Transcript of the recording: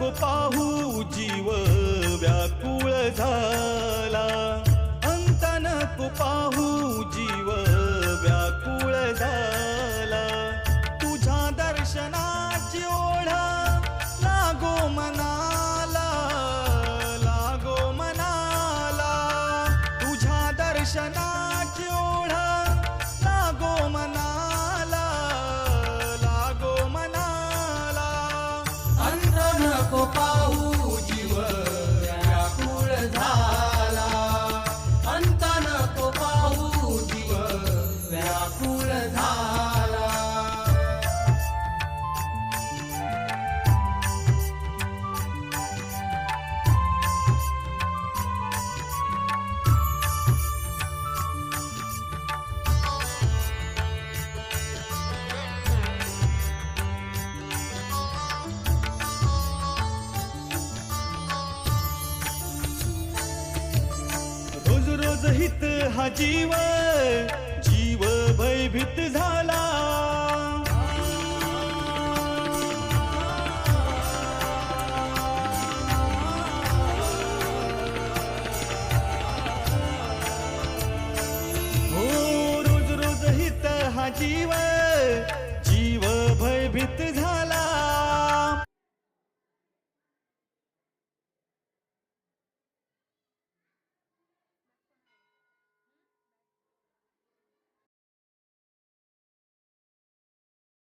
नको पाहू जीव व्याकुळ झाला, अंत नको पाहू जीव व्याकुळ झाला. तुझ्या दर्शनाची ओढ लागो मनाला, लागो मनाला. तुझ्या दर्शनाची ओढ लागो मनाला, लागो मनाला. अंत नको पाहू जीव व्याकुळ झाला, अंत नको पाहू जीव व्याकुळ झाला. रोज रोज हित हा जीव, जीव भयभीत झाला. हो रोज रोज हित हा जीव, जीव भयभीत झाला.